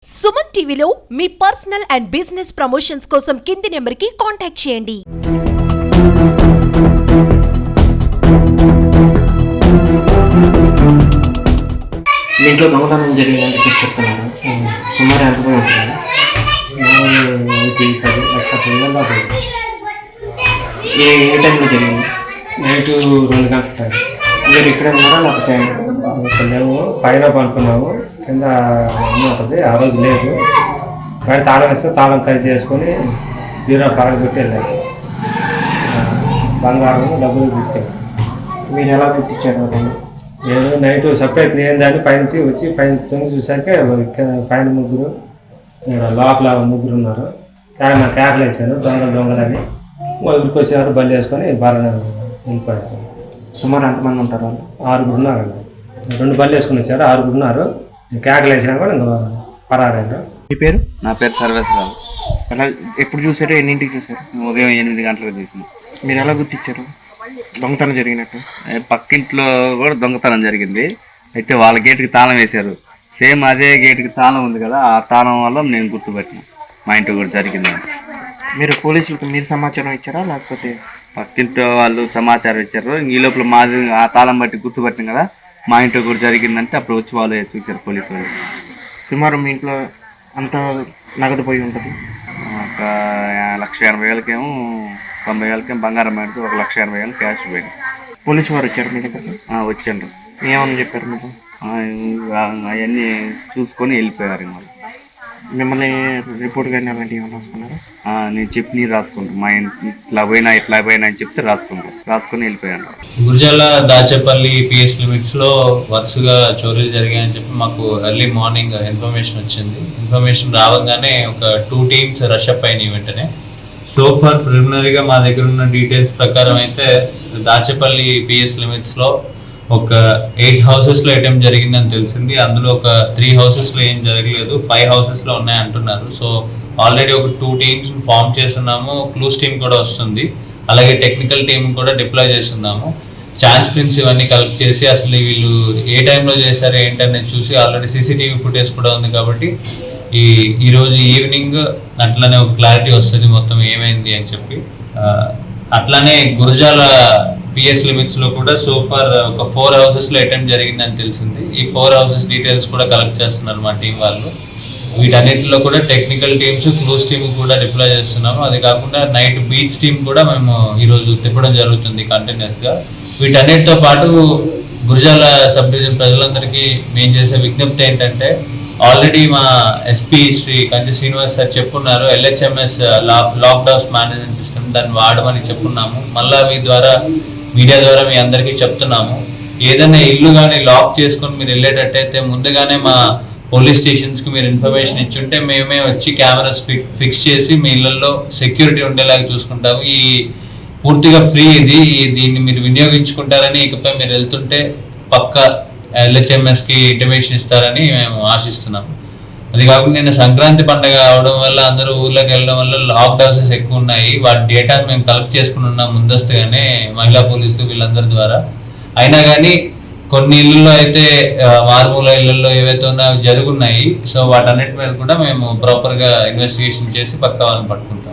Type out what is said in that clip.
సుమన్ టీవీలో మీ personal and business promotions కోసం కింది నెంబర్కి కాంటాక్ట్ చేయండి. ఇంట్లో దొంగతనం జరిగిందని చెప్పి చెప్తున్నారు. సుమారు ఎంత పోయి ఉంటుంది? 10 లక్షల ఏ టైంలో జరిగింది? నైట్ 2 గంటల టైం. మీరు ఇక్కడే ఉన్నారా లేకపోతే? మేము పైన పనుకున్నాము, కింద అమ్మ ఉంటుంది. ఆ రోజు లేదు, బయట తాళం వేస్తే తాళం కలిసి చేసుకొని బీరో పరగబెట్టి వెళ్ళాము. బంగారం డబ్బులు తీసుకెళ్ళాము. మీరు ఎలా గుర్తించారు? నేను నైట్ సపరేట్ నేను దాన్ని పైనుంచి వచ్చి పైన తొంగి చూసాక పైన ముగ్గురు, లోపల ముగ్గురు ఉన్నారు. నాకు కేకలు వేసాను, దొంగలని ఊరికి వచ్చారు. బండి వేసుకొని బాగా వెళ్ళిపోయారు. సుమారు ఎంతమంది ఉంటారు వాళ్ళు? 6 ఉన్నారండి. 2 బళ్ళు వేసుకుని వచ్చారు, 6 ఉన్నారు. కేకలు వేసినా కూడా ఇంకా పరారు. మీ పేరు? నా పేరు సర్వేశ్వరరావు. ఎలా ఎప్పుడు చూసారు? ఎన్నింటికి చూసారు? ఉదయం 8 గంటలకు చూసింది. మీరు ఎలా గుర్తించారు దొంగతనం జరిగినట్టు? పక్కింట్లో కూడా దొంగతనం జరిగింది. అయితే వాళ్ళ గేటుకి తాళం వేశారు. సేమ్ అదే గేటుకి తాళం ఉంది కదా, ఆ తాళం వల్ల నేను గుర్తుపట్టిన మా ఇంట్లో కూడా జరిగింది. మీరు పోలీసులకు మీరు సమాచారం ఇచ్చారా లేకపోతే? పక్కింట్లో వాళ్ళు సమాచారం ఇచ్చారు. ఈ లోపల మాది ఆ తాళం బట్టి గుర్తుపట్టిన కదా, మా ఇంట్లో కూడా జరిగిందంటే అప్పుడు వచ్చి వాళ్ళు చూశారు పోలీసు వాళ్ళు. సుమారు మీ ఇంట్లో అంత నగదు పోయి ఉంటుంది? ఒక 1,80,000కేమో 90,000కేమో బంగారం పెడితే 1,80,000 క్యాష్ పోయింది. పోలీసు వారు వచ్చారు మీ దగ్గర? వచ్చాను. ఏమని చెప్పారు మీకు? అవన్నీ చూసుకొని వెళ్ళిపోయారు. వాళ్ళు మిమ్మల్ని రిపోర్ట్ కానీ అలాంటివి ఏమైనా రాసుకున్నారా? నేను చెప్పి రాసుకుంటాను. మా ఇంట్లో ఇట్లా పోయినా అని చెప్తే రాసుకొని వెళ్ళిపోయాను. గురజాల దాచేపల్లి పిఎస్ లిమిట్స్లో వరుసగా చోరీలు జరిగాయని చెప్పి మాకు ఎర్లీ మార్నింగ్ ఇన్ఫర్మేషన్ వచ్చింది. ఇన్ఫర్మేషన్ రావగానే ఒక 2 టీమ్స్ రష్ అప్ అయినాయి వెంటనే. సో ఫార్ ప్రిలిమినరీగా మా దగ్గర ఉన్న డీటెయిల్స్ ప్రకారం అయితే దాచేపల్లి పిఎస్ లిమిట్స్లో ఒక 8 హౌసెస్లో అటెంప్ట్ జరిగిందని తెలిసింది. అందులో ఒక 3 హౌసెస్లో ఏం జరగలేదు, 5 హౌసెస్లో ఉన్నాయి అంటున్నారు. సో ఆల్రెడీ ఒక 2 టీమ్స్ ఫామ్ చేస్తున్నాము. క్లూస్ టీమ్ కూడా వస్తుంది, అలాగే టెక్నికల్ టీమ్ కూడా డిప్లాయ్ చేస్తున్నాము. ఛాన్స్ ప్రింట్స్ ఇవన్నీ కలెక్ట్ చేసి అసలు వీళ్ళు ఏ టైంలో చేశారు ఏంటనేది చూసి ఆల్రెడీ సీసీటీవీ ఫుటేజ్ కూడా ఉంది కాబట్టి ఈరోజు ఈవినింగ్ అట్లానే ఒక క్లారిటీ వస్తుంది మొత్తం ఏమైంది అని చెప్పి. అట్లానే గురజాల పిఎస్ లిమిట్స్లో కూడా సోఫార్ ఒక 4 హౌసెస్లో అటెంప్ట్ జరిగిందని తెలిసింది. ఈ 4 హౌసెస్ డీటెయిల్స్ కూడా కలెక్ట్ చేస్తున్నారు మా టీం వాళ్ళు. వీటన్నిటిలో కూడా టెక్నికల్ టీమ్స్, క్లూస్ టీమ్ కూడా డిప్లాయ్ చేస్తున్నాము. అది కాకుండా నైట్ బీచ్ టీమ్ కూడా మేము ఈరోజు తిప్పడం జరుగుతుంది కంటిన్యూస్గా. వీటన్నిటితో పాటు గురజాల సబ్ డివిజన్ ప్రజలందరికీ మేము చేసే విజ్ఞప్తి ఏంటంటే, ఆల్రెడీ మా ఎస్పీ శ్రీ కంచి శ్రీనివాస్ సార్ చెప్పున్నారు, LHMS లాక్డౌన్ మేనేజ్మెంట్ సిస్టమ్ దాన్ని వాడమని చెప్పున్నాము. మళ్ళీ మీడియా ద్వారా మీ అందరికీ చెప్తున్నాము, ఏదైనా ఇల్లు కానీ లాక్ చేసుకొని మీరు వెళ్ళేటట్టయితే ముందుగానే మా పోలీస్ స్టేషన్స్కి మీరు ఇన్ఫర్మేషన్ ఇచ్చుంటే మేమే వచ్చి కెమెరాస్ ఫిక్స్ చేసి మీ ఇళ్ళల్లో సెక్యూరిటీ ఉండేలాగా చూసుకుంటాము. ఈ పూర్తిగా ఫ్రీ దీన్ని మీరు వినియోగించుకుంటారని, ఇకపై మీరు వెళ్తుంటే పక్క LHMSకి ఇంటిమేషన్ ఇస్తారని మేము ఆశిస్తున్నాము. అది కాకుండా నిన్న సంక్రాంతి పండుగ అవడం వల్ల అందరూ ఊర్లోకి వెళ్ళడం వల్ల లాక్డ్ హౌసెస్ ఎక్కువ ఉన్నాయి. వాటి డేటా మేము కలెక్ట్ చేసుకుని ఉన్నాం ముందస్తుగానే మహిళా పోలీసులు వీళ్ళందరి ద్వారా. అయినా కానీ కొన్ని ఇళ్ళల్లో అయితే మారుమూల ఇళ్లలో ఏవైతే ఉన్నాయో జరుగున్నాయి. సో వాటన్నిటి మీద కూడా మేము ప్రాపర్గా ఇన్వెస్టిగేషన్ చేసి పక్కా వాళ్ళని పట్టుకుంటాం.